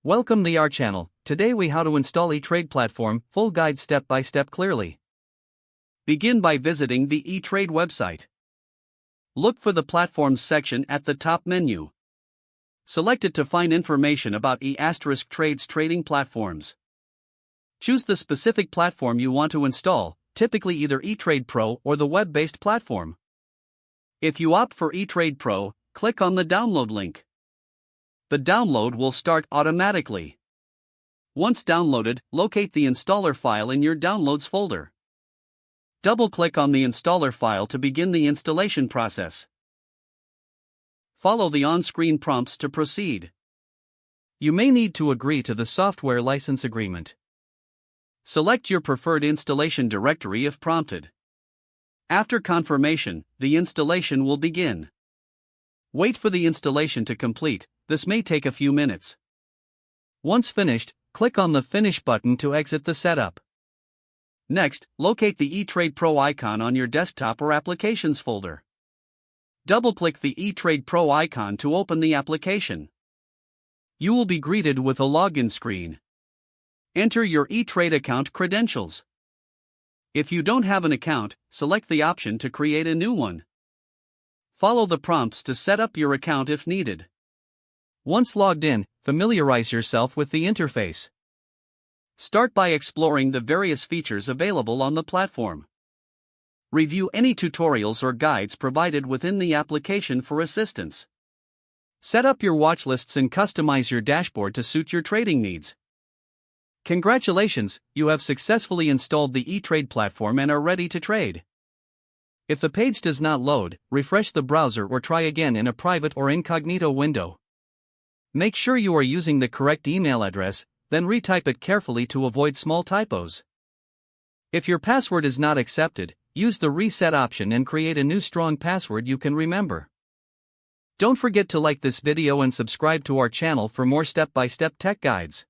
Welcome to our channel. Today we how to install eTrade platform, full guide step by step clearly. Begin by visiting the eTrade website. Look for the platforms section at the top menu. Select it to find information about eTrade's trading platforms. Choose the specific platform you want to install, typically either eTrade Pro or the web-based platform. If you opt for eTrade Pro, click on the download link. The download will start automatically. Once downloaded, locate the installer file in your Downloads folder. Double-click on the installer file to begin the installation process. Follow the on-screen prompts to proceed. You may need to agree to the software license agreement. Select your preferred installation directory if prompted. After confirmation, the installation will begin. Wait for the installation to complete. This may take a few minutes. Once finished, click on the Finish button to exit the setup. Next, locate the eTrade Pro icon on your desktop or Applications folder. Double-click the eTrade Pro icon to open the application. You will be greeted with a login screen. Enter your eTrade account credentials. If you don't have an account, select the option to create a new one. Follow the prompts to set up your account if needed. Once logged in, familiarize yourself with the interface. Start by exploring the various features available on the platform. Review any tutorials or guides provided within the application for assistance. Set up your watch lists and customize your dashboard to suit your trading needs. Congratulations, you have successfully installed the eTrade platform and are ready to trade. If the page does not load, refresh the browser or try again in a private or incognito window. Make sure you are using the correct email address, then retype it carefully to avoid small typos. If your password is not accepted, use the reset option and create a new strong password you can remember. Don't forget to like this video and subscribe to our channel for more step-by-step tech guides.